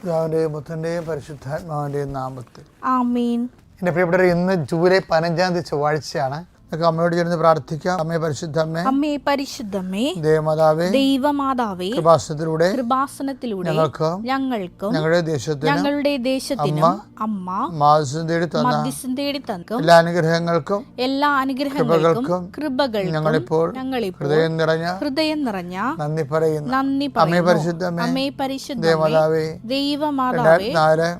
പിതാവിന്റെയും പുത്രന്റെയും പരിശുദ്ധാത്മാവിന്റെയും നാമത്തിൽ ആമേൻ. എൻ്റെ പ്രിയപ്പെട്ടവർ, ഇന്ന് ജൂലൈ 15 ചൊവ്വാഴ്ചയാണ്. അമ്മയോട് ചേർന്ന് പ്രാർത്ഥിക്കാം. അമ്മേ പരിശുദ്ധമ്മേ, അമ്മേ പരിശുദ്ധമ്മേ, ദൈവമാതാവേ, ദൈവമാതാവേ, കൃപാസനത്തിലൂടെ ഞങ്ങൾക്കും ഞങ്ങളുടെ ദേശത്തിനും അമ്മ മധ്യസ്ഥം തേടി തന്ന എല്ലാ അനുഗ്രഹങ്ങൾക്കും കൃപകൾക്കും ഞങ്ങളിപ്പോൾ ഹൃദയം നിറഞ്ഞ നന്ദി പറയുന്നു. അമ്മേ പരിശുദ്ധമേ, ദൈവമാതാവേ,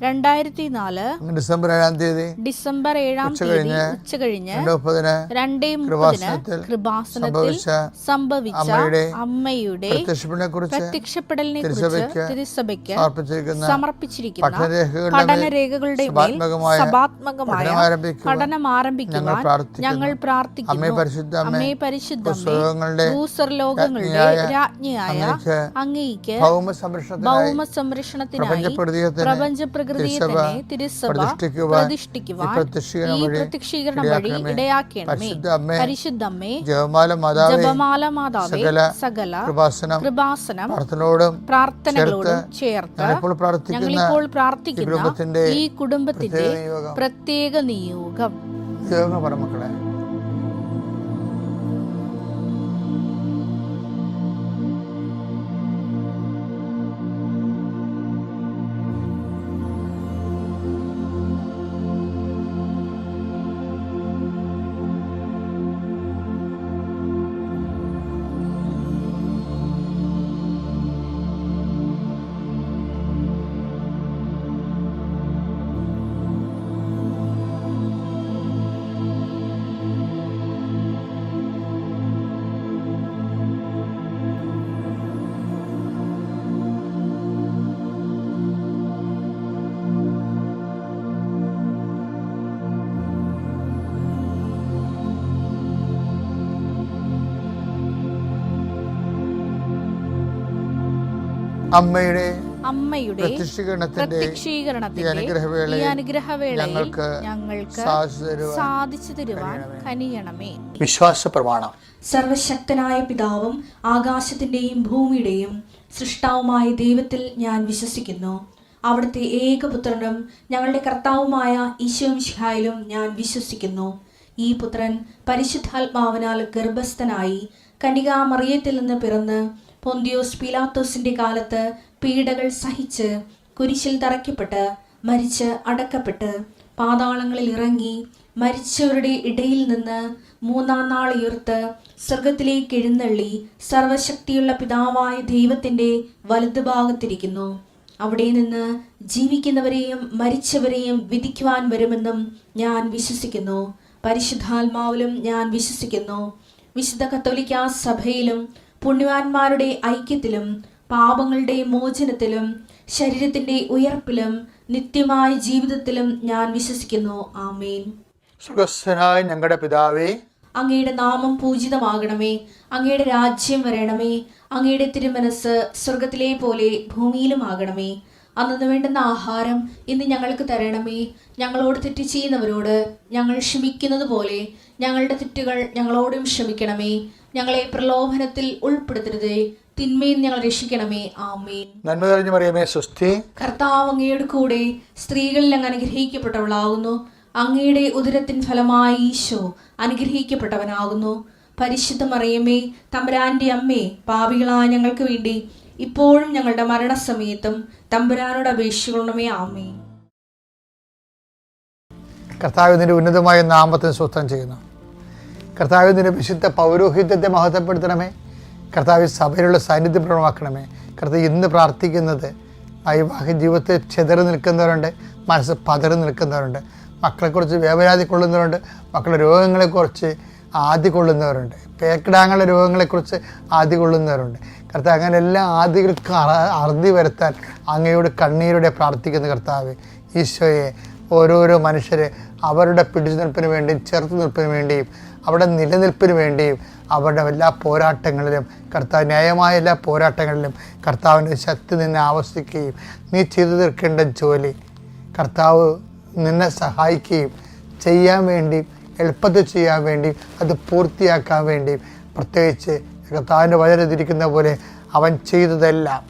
2004 ഡിസംബർ 7 തീയതി ഉച്ചകഴിഞ്ഞ് 2:30 കൃപാസനത്തിൽ സംഭവിച്ച അമ്മയുടെ പ്രത്യക്ഷപ്പെടലിനെ കുറിച്ച് തിരുസഭയ്ക്ക് സമർപ്പിച്ചിരിക്കുന്ന പഠനരേഖകളുടെ മേൽ സഭാത്മകമായ പഠനം ആരംഭിക്കുവാൻ ഞങ്ങൾ പ്രാർത്ഥിക്കുന്നു. അമ്മേ പരിശുദ്ധമേ, ഭൂസ്വർലോകങ്ങളുടെ രാജ്ഞിയായ അങ്ങേയ്ക്ക് ഭൗമ സംരക്ഷണത്തിനായി പ്രപഞ്ച പ്രകൃതിയെ തന്നെ തിരുസഭ പ്രതിഷ്ഠിക്കുവാൻ ഈ പ്രത്യക്ഷീകരണം വഴി ഇടയാക്കി പരിശുദ്ധമ്മേ, ജപമാല മാതാവേ, സകല കൃപാസനം പ്രാർത്ഥനകളോടും ചേർത്ത് ഞങ്ങളിപ്പോൾ പ്രാർത്ഥിക്കുന്ന ഈ കുടുംബത്തിന്റെ പ്രത്യേക നിയോഗം. മക്കളെ, അമ്മയുടെ പ്രത്യക്ഷീകരണത്തിന്റെ ഈ അനുഗ്രഹവേളയിൽ ഞങ്ങൾക്ക് സാധിച്ചു തരുവാൻ കനിയണമേ. വിശ്വാസ പ്രമാണം. സർവശക്തനായ പിതാവും ആകാശത്തിന്റെയും ഭൂമിയുടെയും സൃഷ്ടാവുമായ ദൈവത്തിൽ ഞാൻ വിശ്വസിക്കുന്നു. അവിടുത്തെ ഏകപുത്രനും ഞങ്ങളുടെ കർത്താവുമായ ഈശോമിശിഹായിലും ഞാൻ വിശ്വസിക്കുന്നു. ഈ പുത്രൻ പരിശുദ്ധാത്മാവിനാൽ ഗർഭസ്ഥനായി കന്യകാമറിയത്തിൽ നിന്ന് പിറന്ന് പൊന്തിയോസ് പീലാത്തോസിന്റെ കാലത്ത് പീഡകൾ സഹിച്ച് കുരിശിൽ തറയ്ക്കപ്പെട്ട് മരിച്ച് അടക്കപ്പെട്ട് പാതാളങ്ങളിൽ ഇറങ്ങി മരിച്ചവരുടെ ഇടയിൽ നിന്ന് 3-ാം നാൾ ഉയർത്ത് സ്വർഗത്തിലേക്ക് എഴുന്നള്ളി സർവശക്തിയുള്ള പിതാവായ ദൈവത്തിന്റെ വലതുഭാഗത്തിരിക്കുന്നു. അവിടെ നിന്ന് ജീവിക്കുന്നവരെയും മരിച്ചവരെയും വിധിക്കുവാൻ വരുമെന്നും ഞാൻ വിശ്വസിക്കുന്നു. പരിശുദ്ധാത്മാവിലും ഞാൻ വിശ്വസിക്കുന്നു. വിശുദ്ധ കത്തോലിക്കാ സഭയിലും പുണ്യവാന്മാരുടെ ഐക്യത്തിലും പാപങ്ങളുടെ മോചനത്തിലും ശരീരത്തിന്റെ ഉയർപ്പിലും നിത്യമായ ജീവിതത്തിലും ഞാൻ വിശ്വസിക്കുന്നു. ആമേൻ. സ്വർഗ്ഗസ്ഥനായ ഞങ്ങളുടെ പിതാവേ, അങ്ങയുടെ നാമം പൂജിതമാകണമേ. അങ്ങയുടെ രാജ്യം വരണമേ. അങ്ങയുടെ തിരുമനസ് സ്വർഗത്തിലെ പോലെ ഭൂമിയിലും ആകണമേ. അന്നു വേണ്ടുന്ന ആഹാരം ഇന്ന് ഞങ്ങൾക്ക് തരണമേ. ഞങ്ങളോട് തെറ്റ് ചെയ്യുന്നവരോട് ഞങ്ങൾ ക്ഷമിക്കുന്നത് പോലെ ഞങ്ങളുടെ തെറ്റുകൾ ഞങ്ങളോടും ക്ഷമിക്കണമേ. ഞങ്ങളെ പ്രലോഭനത്തിൽ ഉൾപ്പെടുത്തരുതേ, തിന്മയിൽ ഞങ്ങൾ രക്ഷിക്കണമേ. ആമേൻ. നന്മ നിറഞ്ഞ മറിയമേ, സ്വസ്തി. കർത്താവ് അങ്ങയുടെ കൂടെ സ്ത്രീകളിൽ അങ്ങ് അനുഗ്രഹിക്കപ്പെട്ടവളാകുന്നു. അങ്ങയുടെ ഉദരത്തിൻ ഫലമായി ഈശോ അനുഗ്രഹിക്കപ്പെട്ടവനാകുന്നു. പരിശുദ്ധ മറിയമേ, തമ്പുരാന്റെ അമ്മേ, പാപികളായ ഞങ്ങൾക്ക് വേണ്ടി ഇപ്പോഴും ഞങ്ങളുടെ മരണസമയത്തും തമ്പുരാനോട് അപേക്ഷിക്കണമേ. ആമേൻ. കർത്താവിന്റെ ഉന്നതമായ നാമത്തിന് സ്തോത്രം ചെയ്യുന്നു. കർത്താവിന്റെ വിശുദ്ധ പൗരോഹിത്യത്തെ മഹത്വപ്പെടുത്തണമേ. കർത്താവ് സഭയിലുള്ള സാന്നിധ്യം പ്രകടമാക്കണമേ. കർത്താവ് ഇന്ന് പ്രാർത്ഥിക്കുന്നത് വൈവാഹിക ജീവിതത്തിൽ ചെതറി നിൽക്കുന്നവരുണ്ട്, മനസ്സ് പതറി നിൽക്കുന്നവരുണ്ട്, മക്കളെക്കുറിച്ച് വേവലാതി കൊള്ളുന്നവരുണ്ട്, മക്കളുടെ രോഗങ്ങളെക്കുറിച്ച് ആദി കൊള്ളുന്നവരുണ്ട്, പേക്കിടാങ്ങളുടെ രോഗങ്ങളെക്കുറിച്ച് ആദി കൊള്ളുന്നവരുണ്ട്. കർത്താവ് അങ്ങനെ എല്ലാ ആദികൾക്കും അറുതി വരുത്താൻ അങ്ങയോട് കണ്ണീരോടെ പ്രാർത്ഥിക്കുന്ന കർത്താവ് ഈശോയെ, ഓരോരോ മനുഷ്യരെ അവരുടെ പിടിച്ചു നിൽപ്പിന് വേണ്ടിയും ചെറുത്തു നിൽപ്പിന് വേണ്ടിയും അവരുടെ നിലനിൽപ്പിന് വേണ്ടിയും അവരുടെ എല്ലാ പോരാട്ടങ്ങളിലും കർത്താവ് ന്യായമായ എല്ലാ പോരാട്ടങ്ങളിലും കർത്താവിൻ്റെ ശക്തി നിന്നെ ആവശ്യിക്കുകയും നീ ചെയ്തു തീർക്കേണ്ട ജോലി കർത്താവ് നിന്നെ സഹായിക്കുകയും ചെയ്യാൻ വേണ്ടിയും എളുപ്പത്തിൽ ചെയ്യാൻ വേണ്ടിയും അത് പൂർത്തിയാക്കാൻ വേണ്ടിയും പ്രത്യേകിച്ച് കർത്താവിൻ്റെ വചനത്തിരിക്കുന്ന പോലെ അവൻ ചെയ്തതെല്ലാം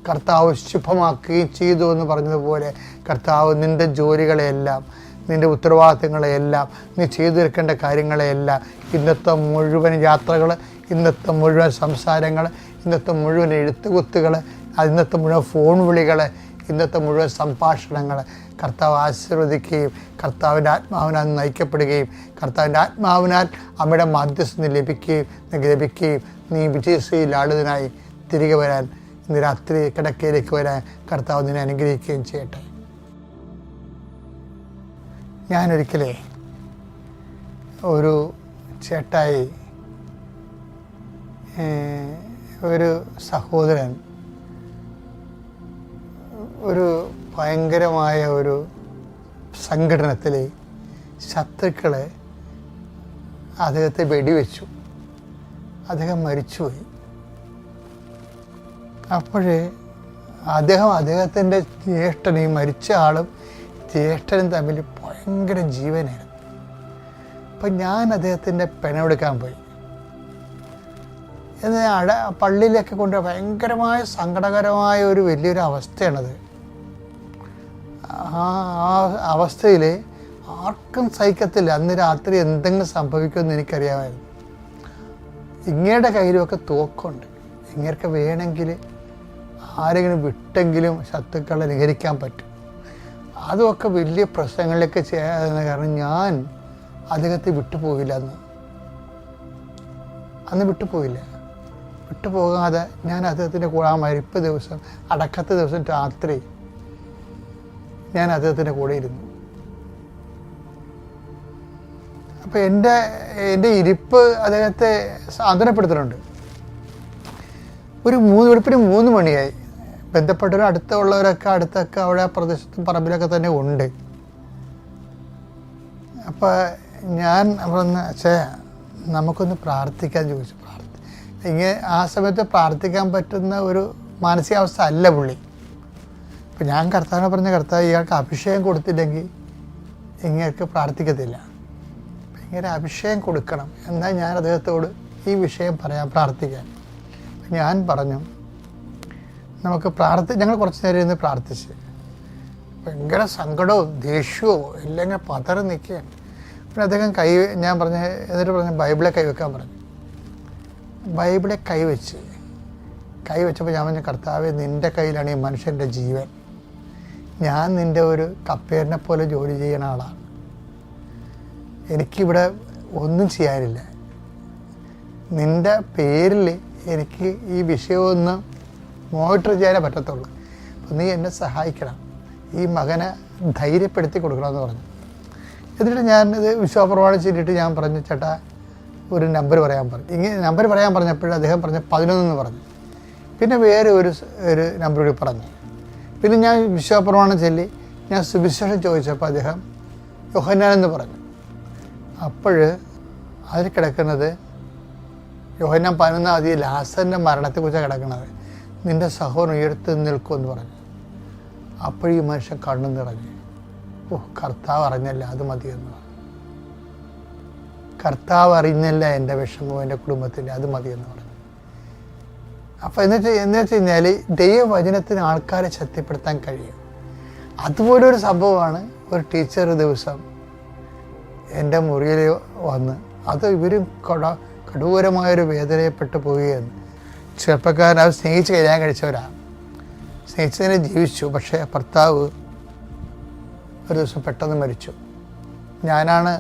കർത്താവ് ശുഭമാക്കുകയും ചെയ്തു എന്ന് പറഞ്ഞതുപോലെ കർത്താവ് നിൻ്റെ ജോലികളെയെല്ലാം, നിൻ്റെ ഉത്തരവാദിത്തങ്ങളെയെല്ലാം, നീ ചെയ്തു തീർക്കേണ്ട കാര്യങ്ങളെയെല്ലാം, ഇന്നത്തെ മുഴുവൻ യാത്രകൾ, ഇന്നത്തെ മുഴുവൻ സംസാരങ്ങൾ, ഇന്നത്തെ മുഴുവൻ എഴുത്തുകുത്തുകൾ, ഇന്നത്തെ മുഴുവൻ ഫോൺ വിളികൾ, ഇന്നത്തെ മുഴുവൻ സംഭാഷണങ്ങൾ കർത്താവ് ആശീർവദിക്കുകയും കർത്താവിൻ്റെ ആത്മാവിനാൽ നയിക്കപ്പെടുകയും കർത്താവിൻ്റെ ആത്മാവിനാൽ അമ്മയുടെ മധ്യസ്ഥ ലഭിക്കുകയും നീ വിജയശ്രീലാളിതനായി തിരികെ വരാൻ, ഇന്ന് രാത്രി കിടക്കയിലേക്ക് വരാൻ കർത്താവ് നിന്നെ അനുഗ്രഹിക്കുകയും ചെയ്യട്ടെ. ഞാനൊരിക്കലേ ഒരു ചേട്ടായി, ഒരു സഹോദരൻ ഒരു ഭയങ്കരമായ ഒരു സംഘടനത്തിൽ ശത്രുക്കൾ അദ്ദേഹത്തെ വെടിവെച്ചു. അദ്ദേഹം മരിച്ചുപോയി. അപ്പോഴേ അദ്ദേഹത്തിൻ്റെ ജ്യേഷ്ഠനും മരിച്ച ആളും ജ്യേഷ്ഠനും തമ്മിൽ ഭയങ്കര ജീവനായിരുന്നു. അപ്പം ഞാൻ അദ്ദേഹത്തിൻ്റെ പെണമെടുക്കാൻ പോയി. എന്നാൽ പള്ളിയിലൊക്കെ കൊണ്ട് ഭയങ്കരമായ സങ്കടകരമായ ഒരു വലിയൊരു അവസ്ഥയാണത്. ആ അവസ്ഥയിൽ ആർക്കും സഹിക്കത്തില്ല. അന്ന് രാത്രി എന്തെങ്കിലും സംഭവിക്കുമെന്ന് എനിക്കറിയാമായിരുന്നു. ഇങ്ങയുടെ കയ്യിലുമൊക്കെ തോക്കുണ്ട്. ഇങ്ങേർക്ക് വേണമെങ്കിൽ ആരെങ്കിലും വിട്ടെങ്കിലും ശത്രുക്കളെ നിഹരിക്കാൻ പറ്റും. അതുമൊക്കെ വലിയ പ്രശ്നങ്ങളിലേക്ക് ചെയ്യാതെ, കാരണം ഞാൻ അദ്ദേഹത്തെ വിട്ടുപോയില്ല. അന്ന് വിട്ടുപോകാതെ ഞാൻ അദ്ദേഹത്തിൻ്റെ കൂടെ ആ മരിപ്പ് ദിവസം, അടക്കത്തെ ദിവസം രാത്രി ഞാൻ അദ്ദേഹത്തിൻ്റെ കൂടെ ഇരുന്നു. അപ്പം എൻ്റെ ഇരിപ്പ് അദ്ദേഹത്തെ സാന്ത്വനപ്പെടുത്തുന്നുണ്ട്. ഒരു വെളുപ്പിന് 3 മണിയായി. ബന്ധപ്പെട്ടവരും അടുത്തൊക്കെ അവിടെ ആ പ്രദേശത്തും പറമ്പിലൊക്കെ തന്നെ ഉണ്ട്. അപ്പോൾ ഞാൻ പറഞ്ഞ നമുക്കൊന്ന് പ്രാർത്ഥിക്കാൻ ചോദിച്ചു. ആ സമയത്ത് പ്രാർത്ഥിക്കാൻ പറ്റുന്ന ഒരു മാനസികാവസ്ഥ അല്ല പുള്ളി. അപ്പം ഞാൻ കർത്താവിനെ പറഞ്ഞ കർത്താവ് ഇയാൾക്ക് അഭിഷേകം കൊടുത്തില്ലെങ്കിൽ ഇങ്ങേർക്ക് പ്രാർത്ഥിക്കത്തില്ല. അപ്പം ഇങ്ങനെ അഭിഷേകം കൊടുക്കണം. എന്നാൽ ഞാൻ അദ്ദേഹത്തോട് ഈ വിഷയം പ്രാർത്ഥിക്കാൻ. ഞാൻ പറഞ്ഞു നമുക്ക് ഞങ്ങൾ കുറച്ച് നേരം ഇരുന്ന് പ്രാർത്ഥിച്ച്. ഭയങ്കര സങ്കടവും ദേഷ്യവും എല്ലാം ഇങ്ങനെ പതറി നിൽക്കുകയാണ്. പിന്നെ അദ്ദേഹം ഞാൻ എന്നിട്ട് പറഞ്ഞു ബൈബിളെ കൈവെക്കാൻ പറഞ്ഞു. ബൈബിളെ കൈവച്ചപ്പോൾ ഞാൻ പറഞ്ഞു, കർത്താവേ, നിൻ്റെ കയ്യിലാണ് ഈ മനുഷ്യൻ്റെ ജീവൻ. ഞാൻ നിൻ്റെ ഒരു കപ്പേറിനെ പോലെ ജോലി ചെയ്യുന്ന ആളാണ്. എനിക്കിവിടെ ഒന്നും ചെയ്യാനില്ല. നിൻ്റെ പേരിൽ എനിക്ക് ഈ വിഷയമൊന്നും മോണിറ്റർ ചെയ്യാനേ പറ്റത്തുള്ളൂ. അപ്പോൾ നീ എന്നെ സഹായിക്കണം, ഈ മകനെ ധൈര്യപ്പെടുത്തി കൊടുക്കണമെന്ന് പറഞ്ഞു. എന്നിട്ട് ഞാനിത് വിശ്വാസപ്രമാണം ചെയ്തിട്ട് ഞാൻ പറഞ്ഞു, ചേട്ടാ ഒരു നമ്പർ പറയാൻ പറഞ്ഞു. ഇങ്ങനെ നമ്പർ പറയാൻ പറഞ്ഞപ്പോഴും അദ്ദേഹം പറഞ്ഞ 11 എന്ന് പറഞ്ഞു. പിന്നെ വേറെ ഒരു നമ്പർ കൂടി പറഞ്ഞു. പിന്നെ ഞാൻ വിശ്വാസപ്രമാണം ചൊല്ലി ഞാൻ സുവിശേഷം ചോദിച്ചപ്പോൾ അദ്ദേഹം യോഹന്നാൻ എന്ന് പറഞ്ഞു. അപ്പോൾ അതിൽ കിടക്കുന്നത് യോഹന്നാൻ 11 ലാസറിൻ്റെ മരണത്തെക്കുറിച്ചാണ് കിടക്കുന്നത്. നിൻ്റെ സഹോദരൻ ഉയർത്തി നിൽക്കുമെന്ന് പറഞ്ഞു. അപ്പോൾ ഈ മനുഷ്യൻ കണ്ണു നിറഞ്ഞു. കർത്താവ് അറിഞ്ഞല്ല, അത് മതിയെന്ന് പറഞ്ഞു. കർത്താവ് അറിഞ്ഞല്ല എൻ്റെ വിഷമവും എൻ്റെ കുടുംബത്തിൻ്റെ, അത് മതിയെന്ന് പറഞ്ഞു. അപ്പോൾ എന്ന് വെച്ച് കഴിഞ്ഞാൽ ദൈവവചനത്തിന് ആൾക്കാരെ ശക്തിപ്പെടുത്താൻ കഴിയും. അതുപോലൊരു സംഭവമാണ് ഒരു ടീച്ചർ ദിവസം എൻ്റെ മുറിയിൽ വന്ന്, അത് ഇവരും കടൂരമായൊരു വേദനയപ്പെട്ട് പോവുകയെന്ന്. ചെറുപ്പക്കാരൻ അവർ സ്നേഹിച്ച് കല്യാണം കഴിച്ചവരാണ്, സ്നേഹിച്ചതിനെ ജീവിച്ചു. പക്ഷേ ഭർത്താവ് ഒരു ദിവസം പെട്ടെന്ന് മരിച്ചു. ഞാനാണ്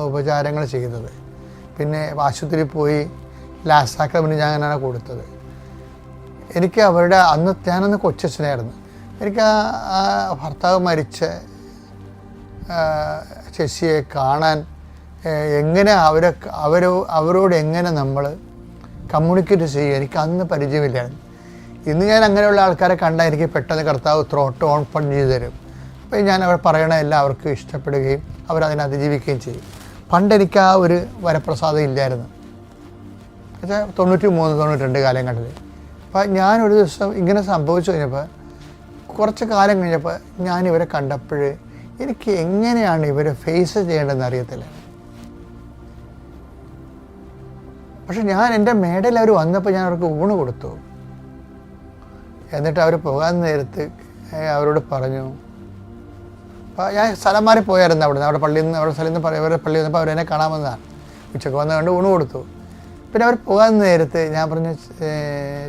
ഉപചാരങ്ങൾ ചെയ്തത്. പിന്നെ ആശുപത്രിയിൽ പോയി ലാസാക്കാൻ ഞാനാണ് കൊടുത്തത്. എനിക്ക് അവരുടെ ഞാനന്ന് കൊച്ചച്ഛനായിരുന്നു. എനിക്ക് ആ ഭർത്താവ് മരിച്ച ശശിയെ കാണാൻ എങ്ങനെ അവരോട് എങ്ങനെ നമ്മൾ കമ്മ്യൂണിക്കേറ്റ് ചെയ്യുക, എനിക്ക് അന്ന് പരിചയമില്ലായിരുന്നു. ഇന്ന് ഞാൻ അങ്ങനെയുള്ള ആൾക്കാരെ കണ്ടാൽ എനിക്ക് പെട്ടെന്ന് കർത്താവ് ത്രോട്ട് ഓപ്പൺ ചെയ്ത് തരും. അപ്പോൾ ഞാൻ അവർ പറയണ എല്ലാം അവർക്ക് ഇഷ്ടപ്പെടുകയും അവരതിനെ അതിജീവിക്കുകയും ചെയ്യും. പണ്ട് എനിക്ക് ആ ഒരു വരപ്രസാദം ഇല്ലായിരുന്നു. എന്നുവെച്ചാൽ 93-92 കാലങ്ങളിൽ. അപ്പോൾ ഞാനൊരു ദിവസം ഇങ്ങനെ സംഭവിച്ചു കഴിഞ്ഞപ്പോൾ, കുറച്ച് കാലം കഴിഞ്ഞപ്പോൾ ഞാൻ ഇവരെ കണ്ടപ്പോൾ എനിക്ക് എങ്ങനെയാണ് ഇവരെ ഫേസ് ചെയ്യേണ്ടതെന്ന് അറിയത്തില്ല. പക്ഷെ ഞാൻ എൻ്റെ മേടയിൽ അവർ വന്നപ്പോൾ ഞാൻ അവർക്ക് ഊണ് കൊടുത്തു. എന്നിട്ട് അവർ പോകാൻ നേരത്ത് അവരോട് പറഞ്ഞു, അപ്പോൾ ഞാൻ സ്ഥലം മാറി പോയായിരുന്നു അവിടെ പള്ളിയിൽ നിന്ന്, അവിടെ സ്ഥലത്ത് നിന്ന് അവരുടെ പള്ളിയിൽ നിന്നപ്പോൾ അവരെന്നെ കാണാമെന്നാണ്. ഉച്ചക്ക് വന്ന് കണ്ട് ഊണ് കൊടുത്തു. പിന്നെ അവർ പോകാൻ നേരത്ത് ഞാൻ പറഞ്ഞു,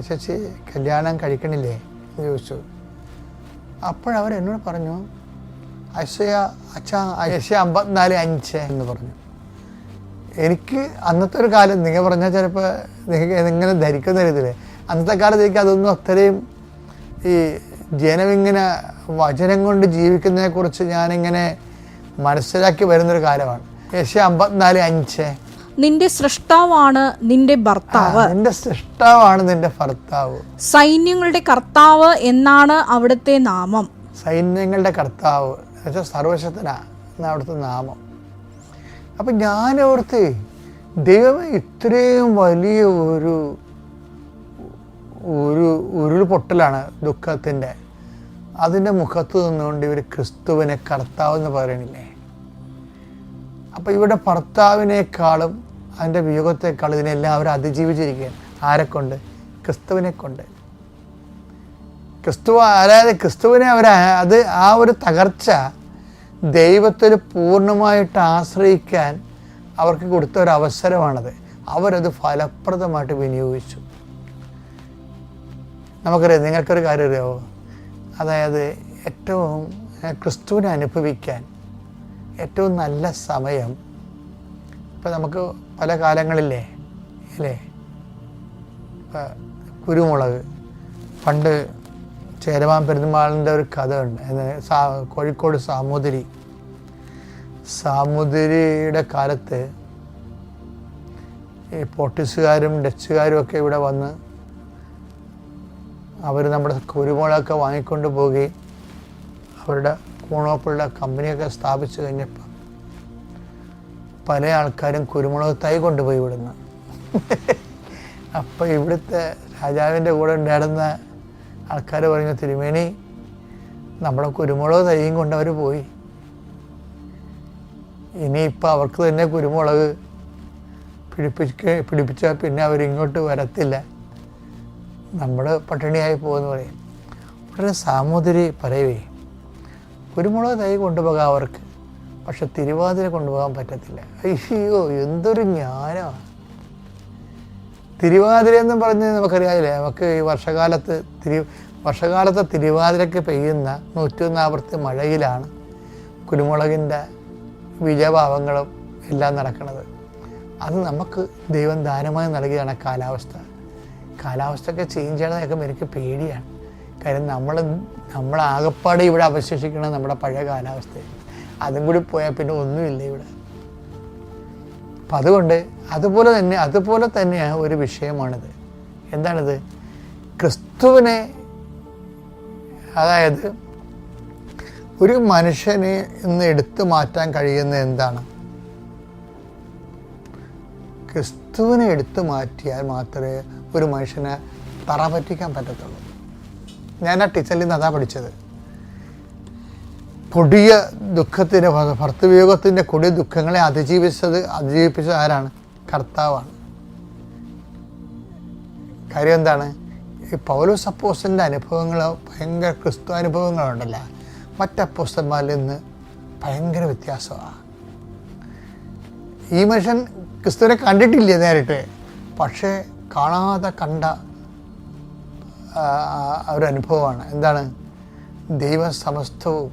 ചേച്ചി കല്യാണം കഴിക്കണില്ലേ എന്ന് ചോദിച്ചു. അപ്പോഴവരെന്നോട് പറഞ്ഞു, അച്ഛാ 54:5 എന്ന് പറഞ്ഞു. എനിക്ക് അന്നത്തെ ഒരു കാലം നിങ്ങൾ പറഞ്ഞാൽ ചിലപ്പോൾ നിങ്ങനെ ധരിക്കുന്ന രീതിയിൽ അന്നത്തെ കാലത്തേക്ക് അതൊന്നും അത്രയും ഈ ജനമിങ്ങനെ വചനം കൊണ്ട് ജീവിക്കുന്നതിനെക്കുറിച്ച് ഞാനിങ്ങനെ മനസ്സിലാക്കി വരുന്നൊരു കാലമാണ്. 54:5 നിന്റെ സൃഷ്ടാവാണ് നിന്റെ ഭർത്താവ്, നിന്റെ സൃഷ്ടാവാണ് നിന്റെ ഭർത്താവ്, സൈന്യങ്ങളുടെ കർത്താവ് എന്നാണ് അവിടുത്തെ നാമം. സൈന്യങ്ങളുടെ കർത്താവ് എന്നുവെച്ചാൽ സർവശക്തനാ എന്നാണ് അവിടുത്തെ നാമം. അപ്പം ഞാനോർത്ത് ദൈവമേ ഇത്രയും വലിയ ഒരു ഉരുൾപൊട്ടലാണ് ദുഃഖത്തിൻ്റെ. അതിൻ്റെ മുഖത്ത് നിന്നുകൊണ്ട് ഇവർ ക്രിസ്തുവിനെ കർത്താവ് എന്ന് പറയണില്ലേ. അപ്പം ഇവിടെ ഭർത്താവിനേക്കാളും അതിൻ്റെ വിയോഗത്തെക്കാളും ഇതിനെല്ലാം അവർ അതിജീവിച്ചിരിക്കുകയാണ്. ആരെക്കൊണ്ട്? ക്രിസ്തുവിനെ കൊണ്ട്. അതായത് ക്രിസ്തുവിനെ അത് ആ ഒരു തകർച്ച ദൈവത്തിൽ പൂർണ്ണമായിട്ട് ആശ്രയിക്കാൻ അവർക്ക് കൊടുത്ത ഒരു അവസരമാണത്. അവരത് ഫലപ്രദമായിട്ട് വിനിയോഗിച്ചു. നമുക്കറിയാം, നിങ്ങൾക്കൊരു കാര്യം അറിയാമോ? അതായത് ഏറ്റവും ക്രിസ്തുവിനെ അനുഭവിക്കാൻ ഏറ്റവും നല്ല സമയം ഇപ്പം നമുക്ക് പല കാലങ്ങളില്ലേ അല്ലേ. ഇപ്പം കുരുമുളക്, പണ്ട് ചേരമാൻ പെരുമാളിൻ്റെ ഒരു കഥ ഉണ്ട്. കോഴിക്കോട് സാമൂതിരിയുടെ കാലത്ത് ഈ പോർട്ടുഗീസുകാരും ഡച്ചുകാരും ഒക്കെ ഇവിടെ വന്ന് അവർ നമ്മുടെ കുരുമുളകൊക്കെ വാങ്ങിക്കൊണ്ട് പോവുകയും അവരുടെ കൂണോപ്പുള്ള കമ്പനിയൊക്കെ സ്ഥാപിച്ചു കഴിഞ്ഞപ്പോൾ പല ആൾക്കാരും കുരുമുളക് തൈ കൊണ്ടുപോയി വിടുന്നു. അപ്പോൾ ഇവിടുത്തെ രാജാവിൻ്റെ കൂടെ ഉണ്ടായിരുന്ന ആൾക്കാർ പറഞ്ഞു, തിരുമേനി നമ്മളെ കുരുമുളക് തൈയും കൊണ്ട് അവർ പോയി, ഇനിയിപ്പോൾ അവർക്ക് തന്നെ കുരുമുളക് പിടിപ്പിച്ചാൽ പിന്നെ അവരിങ്ങോട്ട് വരത്തില്ല, നമ്മൾ പട്ടിണിയായി പോകുമെന്ന് പറയും. ഉടനെ സാമൂതിരി പറയവേ, കുരുമുളക് തൈ കൊണ്ടുപോകാം അവർക്ക്, പക്ഷെ തിരുവാതിര കൊണ്ടുപോകാൻ പറ്റത്തില്ല. അയ്യോ, എന്തൊരു ജ്ഞാനമാണ്! തിരുവാതിര എന്ന് പറഞ്ഞ് നമുക്കറിയാമില്ലേ, നമുക്ക് ഈ വർഷകാലത്തെ തിരുവാതിരയ്ക്ക് പെയ്യുന്ന 140 മഴയിലാണ് കുരുമുളകിൻ്റെ ബീജഭാവങ്ങളും എല്ലാം നടക്കുന്നത്. അത് നമുക്ക് ദൈവം ദാനമായി നൽകിയാണ് കാലാവസ്ഥയൊക്കെ ചേഞ്ച് ചെയ്യണമെന്നൊക്കെ എനിക്ക് പേടിയാണ്. കാര്യം നമ്മളാകപ്പാടെ ഇവിടെ അവശേഷിക്കണം നമ്മുടെ പഴയ കാലാവസ്ഥയിൽ. അതും കൂടി പോയാൽ പിന്നെ ഒന്നുമില്ല ഇവിടെ. അപ്പം അതുകൊണ്ട് അതുപോലെ തന്നെയാണ് ഒരു വിഷയമാണിത്. എന്താണിത്? ക്രിസ്തുവിനെ, അതായത് ഒരു മനുഷ്യനെ ഇന്ന് എടുത്തു മാറ്റാൻ കഴിയുന്ന എന്താണ്? ക്രിസ്തുവിനെ എടുത്തു മാറ്റിയാൽ മാത്രമേ ഒരു മനുഷ്യനെ തറ പറ്റിക്കാൻ പറ്റത്തുള്ളൂ. ഞാൻ ആ ടീച്ചറിൽ നിന്ന് അതാ പഠിച്ചത്. കൊടിയ ദുഃഖത്തിൻ്റെ, ഭർത്തൃവിയോഗത്തിൻ്റെ കൊടിയ ദുഃഖങ്ങളെ അതിജീവിപ്പിച്ചത് ആരാണ്? കർത്താവാണ്. കാര്യം എന്താണ്? ഈ പൗലോസ് അപ്പോസ്തലൻ്റെ അനുഭവങ്ങൾ ഭയങ്കര ക്രിസ്തു അനുഭവങ്ങളുണ്ടല്ലോ, മറ്റപ്പോസ്തലന്മാരിൽ നിന്ന് ഭയങ്കര വ്യത്യാസമാണ്. ഈ മനുഷ്യൻ ക്രിസ്തുവിനെ കണ്ടിട്ടില്ല നേരിട്ട്, പക്ഷേ കാണാതെ കണ്ട ഒരനുഭവമാണ്. എന്താണ്? ദൈവം സമസ്തവും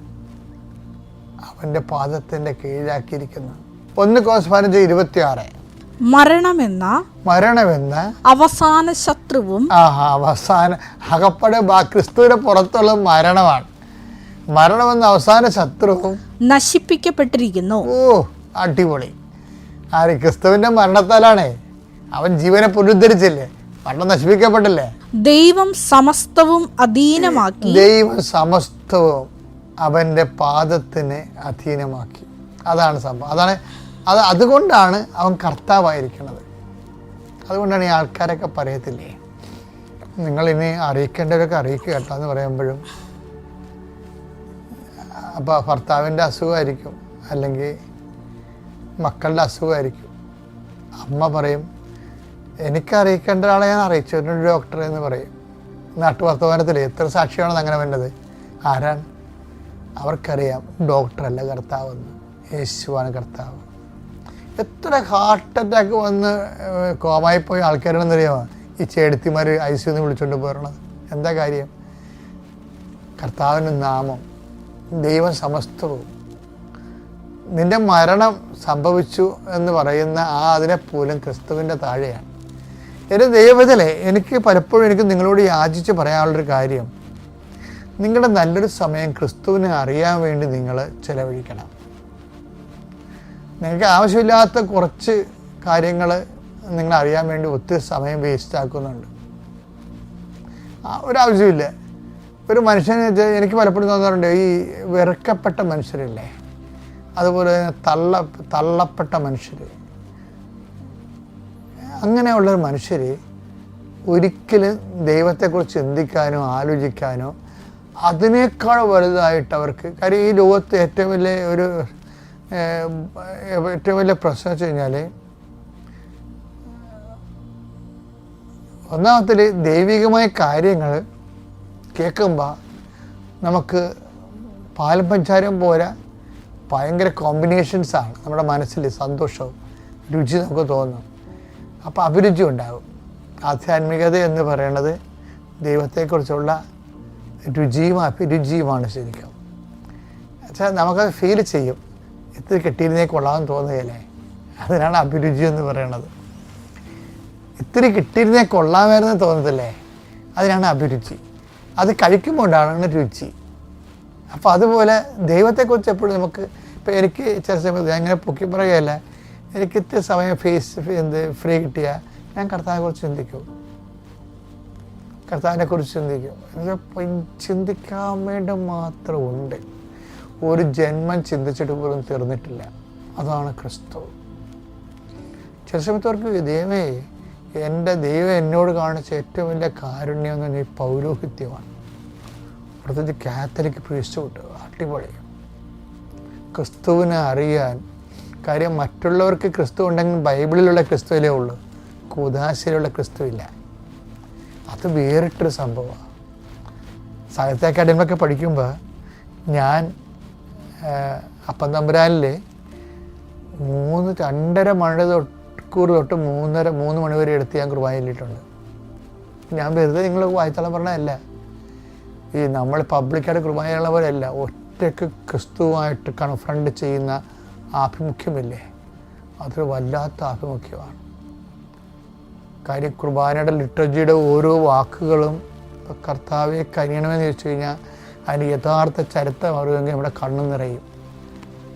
അവൻ്റെ പാദത്തിൻ്റെ കീഴിലാക്കിയിരിക്കുന്നു. 1 Corinthians 15:26 മരണമെന്ന അവസാന ശത്രുവും ക്രിസ്തുവിന്റെ പുറത്തുള്ള മരണമാണ്. മരണമെന്ന അവസാന ശത്രുവും നശിപ്പിക്കപ്പെട്ടിരിക്കുന്നു. ഓ, അടിപൊളി! ആര്? ക്രിസ്തുവിന്റെ മരണത്താലാണേ അവൻ ജീവനെ പുനരുദ്ധരിച്ചില്ലേ, മരണം നശിപ്പിക്കപ്പെട്ടില്ലേ. ദൈവം സമസ്തവും അധീനമാക്കി അവന്റെ പാദത്തിന് അധീനമാക്കി. അതാണ് സംഭവം. അതുകൊണ്ടാണ് അവൻ കർത്താവായിരിക്കുന്നത്. അതുകൊണ്ടാണ് ഈ ആൾക്കാരൊക്കെ പറയത്തില്ലേ, നിങ്ങളിനി അറിയിക്കേണ്ടവരൊക്കെ അറിയിക്കുക കേട്ടോ എന്ന് പറയുമ്പോഴും, അപ്പോൾ ഭർത്താവിൻ്റെ അസുഖമായിരിക്കും, അല്ലെങ്കിൽ മക്കളുടെ അസുഖമായിരിക്കും. അമ്മ പറയും, എനിക്ക് അറിയിക്കേണ്ട ആളെ ഞാൻ അറിയിച്ചു, ഒരു ഡോക്ടറെ എന്ന് പറയും. നാട്ടുവർത്തമാനത്തിൽ എത്ര സാക്ഷിയാണെന്ന് അങ്ങനെ വേണ്ടത്? ആരാണ്? അവർക്കറിയാം ഡോക്ടറല്ല കർത്താവെന്ന്, യേശുവാണ് കർത്താവ്. എത്ര ഹാർട്ട് അറ്റാക്ക് വന്ന് കോമായി പോയ ആൾക്കാരാണെന്നറിയാമോ ഈ ചേടത്തിമാർ ICU വിളിച്ചുകൊണ്ട് പോരണത്? എന്താ കാര്യം? കർത്താവിൻ്റെ നാമം, ദൈവം സമസ്തവും. നിന്റെ മരണം സംഭവിച്ചു എന്ന് പറയുന്ന അതിനെ പോലും ക്രിസ്തുവിൻ്റെ താഴെയാണ്. എൻ്റെ ദൈവത്തിലെ എനിക്ക് പലപ്പോഴും നിങ്ങളോട് യാചിച്ച് പറയാനുള്ളൊരു കാര്യം, നിങ്ങളുടെ നല്ലൊരു സമയം ക്രിസ്തുവിനെ അറിയാൻ വേണ്ടി നിങ്ങൾ ചെലവഴിക്കണം. നിങ്ങൾക്ക് ആവശ്യമില്ലാത്ത കുറച്ച് കാര്യങ്ങൾ നിങ്ങൾ അറിയാൻ വേണ്ടി ഒത്തിരി സമയം വേസ്റ്റ് ആക്കുന്നുണ്ട്. ഒരാവശ്യമില്ല. ഒരു മനുഷ്യനെ എനിക്ക് പലപ്പോഴും തോന്നാറുണ്ട്, ഈ വെറുക്കപ്പെട്ട മനുഷ്യരില്ലേ, അതുപോലെ തള്ളപ്പെട്ട മനുഷ്യർ, അങ്ങനെയുള്ളൊരു മനുഷ്യർ ഒരിക്കലും ദൈവത്തെക്കുറിച്ച് ചിന്തിക്കാനോ ആലോചിക്കാനോ അതിനേക്കാൾ വലുതായിട്ട് അവർക്ക്, കാര്യം ഈ ലോകത്ത് ഏറ്റവും വലിയ പ്രശ്നം വെച്ച് കഴിഞ്ഞാൽ, ഒന്നാമത്തിൽ ദൈവികമായ കാര്യങ്ങൾ കേൾക്കുമ്പോൾ നമുക്ക് പാലും പഞ്ചാരം പോരാ, ഭയങ്കര കോമ്പിനേഷൻസാണ് നമ്മുടെ മനസ്സിൽ, സന്തോഷവും രുചി നമുക്ക് തോന്നും. അപ്പോൾ അഭിരുചി ഉണ്ടാകും. ആധ്യാത്മികത എന്ന് പറയുന്നത് ദൈവത്തെക്കുറിച്ചുള്ള രുചിയും അഭിരുചിയുമാണ് ശരിക്കും. വെച്ചാൽ നമുക്കത് ഫീൽ ചെയ്യും, ഇത്തിരി കിട്ടിയിരുന്നേ കൊള്ളാമെന്ന് തോന്നുകയല്ലേ, അതിനാണ് അഭിരുചി എന്ന് പറയുന്നത്. ഇത്തിരി കിട്ടിയിരുന്നേ കൊള്ളാമായിരുന്നു തോന്നത്തില്ലേ, അതിനാണ് അഭിരുചി. അത് കഴിക്കുമ്പോൾ ഉണ്ടാകുന്ന രുചി. അപ്പോൾ അതുപോലെ ദൈവത്തെക്കുറിച്ച് എപ്പോഴും നമുക്ക്, ഇപ്പോൾ എനിക്ക് ചില സമയത്ത് അങ്ങനെ പൊക്കി പറയുകയല്ല, എനിക്ക് ഇത്തിരി സമയം ഫ്രീ കിട്ടിയാൽ ഞാൻ കർത്താവിനെക്കുറിച്ച് ചിന്തിക്കും, കർത്താവിനെക്കുറിച്ച് ചിന്തിക്കും. ചിന്തിക്കാൻ വേണ്ടി മാത്രമുണ്ട്. ഒരു ജന്മം ചിന്തിച്ചിട്ട് പോലും തീർന്നിട്ടില്ല. അതാണ് ക്രിസ്തു. ചില സമയത്തവർക്ക് ദൈവമേ, എൻ്റെ ദൈവം എന്നോട് കാണിച്ച ഏറ്റവും വലിയ കാരുണ്യം എന്ന് പറഞ്ഞാൽ പൗരോഹിത്യമാണ്. പ്രത്യേകിച്ച് കാത്തലിക് പ്രീസ്റ്റ്ഹുഡ് അടിപൊളി. ക്രിസ്തുവിനെ അറിയാൻ, കാര്യം മറ്റുള്ളവർക്ക് ക്രിസ്തു ഉണ്ടെങ്കിൽ ബൈബിളിലുള്ള ക്രിസ്തുവിലേ ഉള്ളൂ, കൂദാശയിലുള്ള ക്രിസ്തു ഇല്ല. അത് വേറിട്ടൊരു സംഭവമാണ്. സാഹിത്യ അക്കാദമിയൊക്കെ പഠിക്കുമ്പോൾ ഞാൻ അപ്പം തമ്പുരാനിൽ 2.5 മണിക്കൂർ തൊട്ട് 3 മണി വരെ എടുത്ത് ഞാൻ കുർബാന ചൊല്ലിയിട്ടുണ്ട്. ഞാൻ വെറുതെ നിങ്ങൾ വായിത്തോളം പറഞ്ഞതല്ല, ഈ നമ്മൾ പബ്ലിക്കായിട്ട് കുർബാന ചെയ്യുന്ന പോലെയല്ല, ഒറ്റയ്ക്ക് ക്രിസ്തുവായിട്ട് കൺഫ്രണ്ട് ചെയ്യുന്ന ആഭിമുഖ്യമില്ലേ, അതൊരു വല്ലാത്ത ആഭിമുഖ്യമാണ്. കാര്യം കുർബാനയുടെ ലിറ്റർജിയുടെ ഓരോ വാക്കുകളും കർത്താവെ കനിയണമെന്ന് ചോദിച്ചു കഴിഞ്ഞാൽ അതിന് യഥാർത്ഥ ചരിത്രം അറിയുമെങ്കിൽ നമ്മുടെ കണ്ണു നിറയും.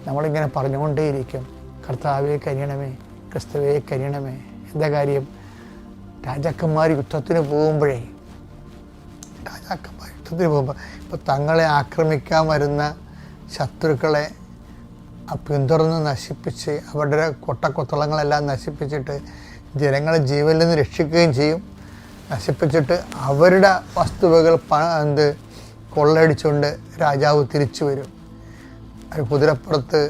നമ്മളിങ്ങനെ പറഞ്ഞുകൊണ്ടേയിരിക്കും, കർത്താവെ കനിയണമേ, ക്രിസ്തുവെ കനിയണമേ. എന്താ കാര്യം? രാജാക്കന്മാർ യുദ്ധത്തിന് പോകുമ്പോൾ ഇപ്പോൾ തങ്ങളെ ആക്രമിക്കാൻ വരുന്ന ശത്രുക്കളെ പിന്തുടർന്ന് നശിപ്പിച്ച് അവരുടെ കൊട്ടക്കൊത്തളങ്ങളെല്ലാം നശിപ്പിച്ചിട്ട് ജനങ്ങളെ ജീവനിൽ നിന്ന് രക്ഷിക്കുകയും ചെയ്യും. നശിപ്പിച്ചിട്ട് അവരുടെ വസ്തുവകൾ കൊള്ളയടിച്ചുകൊണ്ട് രാജാവ് തിരിച്ചു വരും. കുതിരപ്പുറത്ത്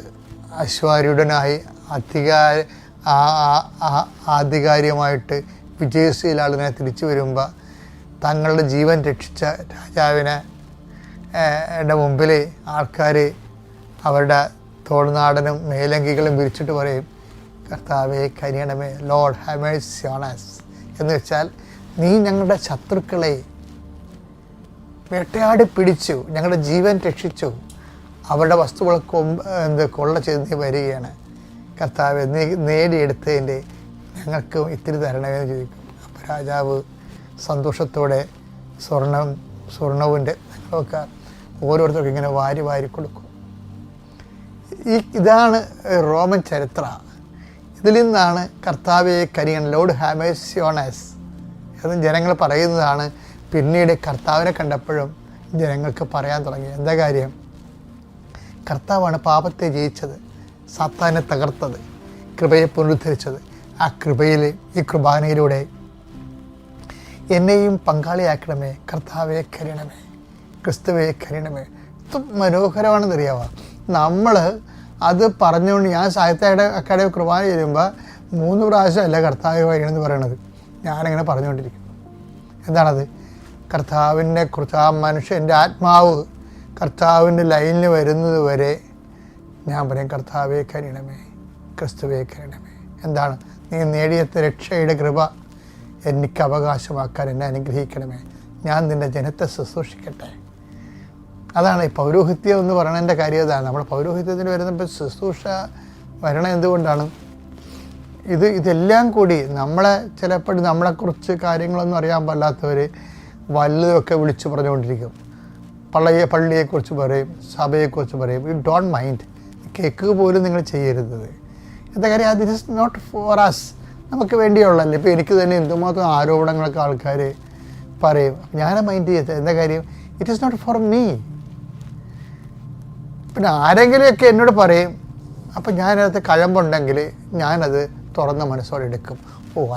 അശ്വാരൂഢനായി ആധികാരികമായിട്ട് വിജയശീലാളിനെ തിരിച്ചു വരുമ്പോൾ തങ്ങളുടെ ജീവൻ രക്ഷിച്ച രാജാവിനെ മുമ്പിൽ ആൾക്കാർ അവരുടെ തോൾനാടനും മേലങ്കികളും വിരിച്ചിട്ട് പറയും, കർത്താവെ കനിയണമേ, Lord have mercy on us. എന്ന് വെച്ചാൽ നീ ഞങ്ങളുടെ ശത്രുക്കളെ വേട്ടയാടി പിടിച്ചു, ഞങ്ങളുടെ ജീവൻ രക്ഷിച്ചു, അവരുടെ വസ്തുക്കൾ കൊള്ള ചെയ്ത് നീ വരികയാണ്. കർത്താവെ നീ നേടിയെടുത്തതിൻ്റെ ഞങ്ങൾക്ക് ഇത്തിരി തരണമേന്ന് ചോദിക്കും. അപ്പോൾ രാജാവ് സന്തോഷത്തോടെ സ്വർണവിൻ്റെ ഒക്കെ ഓരോരുത്തർക്കും ഇങ്ങനെ വാരി വാരി കൊടുക്കും. ഇതാണ് റോമൻ ചരിത്രം. ഇതിൽ നിന്നാണ് കർത്താവെ കനിയണം, Lord have mercy on us എന്ന് ജനങ്ങൾ പറയുന്നതാണ്. പിന്നീട് കർത്താവിനെ കണ്ടപ്പോഴും ജനങ്ങൾക്ക് പറയാൻ തുടങ്ങി. എന്താ കാര്യം? കർത്താവാണ് പാപത്തെ ജയിച്ചത്, സാത്താനെ തകർത്തത്, കൃപയെ പുനരുദ്ധരിച്ചത്. ആ കൃപയിൽ ഈ കുർബാനയിലൂടെ എന്നെയും പങ്കാളിയാക്കണമേ, കർത്താവെ കനിയണമേ, ക്രിസ്തുവെ കനിയണമേ. ഇത് മനോഹരമാണെന്നറിയാമോ? നമ്മൾ അത് പറഞ്ഞുകൊണ്ട് ഞാൻ സാഹിത്യ അക്കാദമി കുർബാന ചെയ്യുമ്പോൾ 3 പ്രാവശ്യമല്ല കർത്താവ് വഴിയെന്ന് പറയണത്, ഞാനങ്ങനെ പറഞ്ഞുകൊണ്ടിരിക്കും. എന്താണത്? കർത്താവിനെ കുറിച്ച് ആ മനുഷ്യൻ്റെ ആത്മാവ് കർത്താവിൻ്റെ ലൈനിൽ വരുന്നത് വരെ ഞാൻ പറയും, കർത്താവെ കരുണമേ, ക്രിസ്തുവെ കരുണമേ. എന്താണ്? നീ നേടിയ രക്ഷയുടെ കൃപ എനിക്ക് അവകാശമാക്കാൻ എന്നെ അനുഗ്രഹിക്കണമേ. ഞാൻ നിൻ്റെ ജനത്തെ ശുശ്രൂഷിക്കട്ടെ. അതാണ് ഈ പൗരോഹിത്യം എന്ന് പറയണതിൻ്റെ കാര്യം. അതാണ് നമ്മൾ പൗരോഹിത്യത്തിന് വരുന്നപ്പോൾ ശുശ്രൂഷ വരണം. എന്തുകൊണ്ടാണ്? ഇതെല്ലാം കൂടി നമ്മളെ ചിലപ്പോൾ നമ്മളെക്കുറിച്ച് കാര്യങ്ങളൊന്നും അറിയാൻ പാടില്ലാത്തവർ വല്ലതൊക്കെ വിളിച്ചു പറഞ്ഞുകൊണ്ടിരിക്കും. പള്ളിയെക്കുറിച്ച് പറയും, സഭയെക്കുറിച്ച് പറയും. യു ഡോണ്ട് മൈൻഡ്, കേൾക്കുക പോലും നിങ്ങൾ ചെയ്യരുത്. എന്താ കാര്യം? This is not for us, നമുക്ക് വേണ്ടിയുള്ളല്ലേ. ഇപ്പോൾ എനിക്ക് തന്നെ എന്തുമാത്രം ആരോപണങ്ങളൊക്കെ ആൾക്കാർ പറയും. ഞാൻ മൈൻഡ് ചെയ്തത് എന്താ കാര്യം? It is not for me. പിന്നെ ആരെങ്കിലുമൊക്കെ എന്നോട് പറയും, അപ്പം ഞാനതിനകത്ത് കഴമ്പുണ്ടെങ്കിൽ ഞാനത് തുറന്ന മനസ്സോടെ എടുക്കും.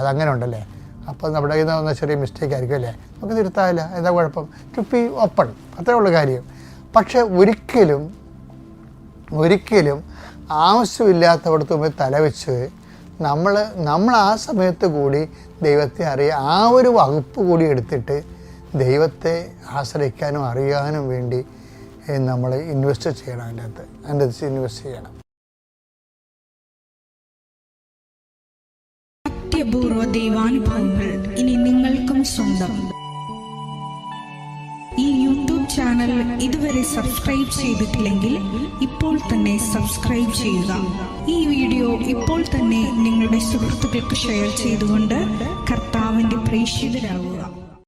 അതങ്ങനെ ഉണ്ടല്ലേ, അപ്പോൾ നമ്മുടെ കയ്യിൽ നിന്ന് ചെറിയ മിസ്റ്റേക്ക് ആയിരിക്കും അല്ലേ, നമുക്ക് തിരുത്താമില്ല, എന്താ കുഴപ്പം? ടു ബി ഓപ്പൺ, അത്രേ ഉള്ളൂ കാര്യം. പക്ഷെ ഒരിക്കലും ആവശ്യമില്ലാത്തവിടത്ത് മുമ്പ് തലവെച്ച് നമ്മൾ ആ സമയത്ത് കൂടി ദൈവത്തെ അറിയാൻ ആ ഒരു വകുപ്പ് കൂടി എടുത്തിട്ട് ദൈവത്തെ ആശ്രയിക്കാനും അറിയാനും വേണ്ടി നമ്മൾ ഇൻവെസ്റ്റ് ചെയ്യണം. അതിൻ്റെ അകത്ത് ഇൻവെസ്റ്റ് ചെയ്യണം. അത്യപൂർവ ദൈവാനുഭവങ്ങൾ ഇനി നിങ്ങൾക്കും സ്വന്തം. ഈ യൂട്യൂബ് ചാനൽ ഇതുവരെ സബ്സ്ക്രൈബ് ചെയ്തിട്ടില്ലെങ്കിൽ ഇപ്പോൾ തന്നെ സബ്സ്ക്രൈബ് ചെയ്യുക. ഈ വീഡിയോ ഇപ്പോൾ തന്നെ നിങ്ങളുടെ സുഹൃത്തുക്കൾക്ക് ഷെയർ ചെയ്തുകൊണ്ട് കർത്താവിൻ്റെ പ്രേക്ഷിതരാകുക.